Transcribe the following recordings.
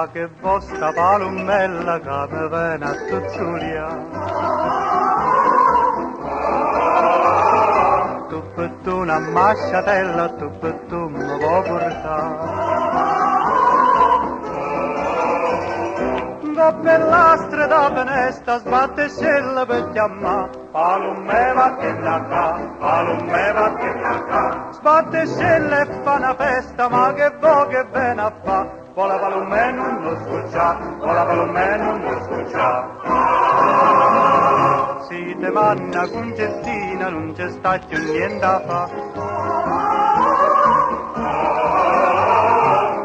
fa che vostra palumbella che mi viene a tuzzulia. Tu per tu una masciatella, tu per tu mi vuoi portare. Per la strada venesta sbatte scella per chiamare palume vattene qua, palume vattene qua. Sbatte scella e fa una festa, ma che vuoi che viene a fa? Vola palume non lo scuccia, vola palume non lo scuccia. Si te manna concettina, non c'è sta più niente a fa.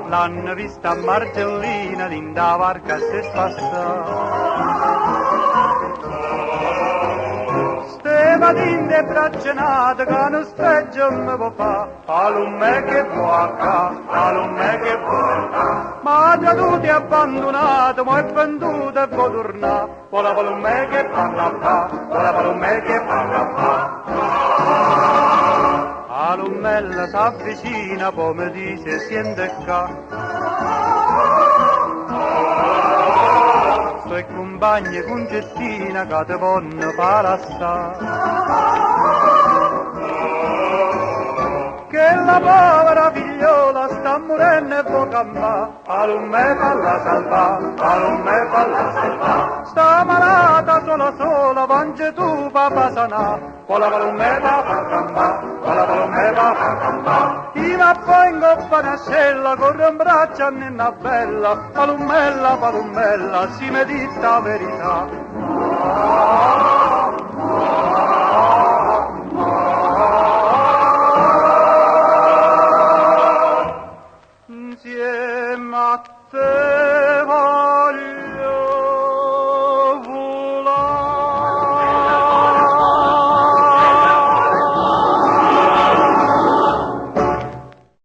L'hanno vista a Margellina, l'inda varca si spassa. Steva d'inde braccianate, che non spregio mi può fa. Palume che vuoi qua, palume che vuoi qua. Ma già tutti abbandonati, ma è venduto e vuoi tornare. Vola palume che parla fa, vola palume che parla fa. Palumella s'avvicina, poi mi dice siente qua. Suoi compagni concettina che te vanno palassare. Che la povera figliola sta morendo e può campare. Palume falla salva, palume falla salva. Sta malata sola, vange tu papà sanà. Vola palume va a campare, vola palume va a campare. Chi va poi in coppa una scella, corre un braccio a ninna bella. Palumella, palumella, si medita verità.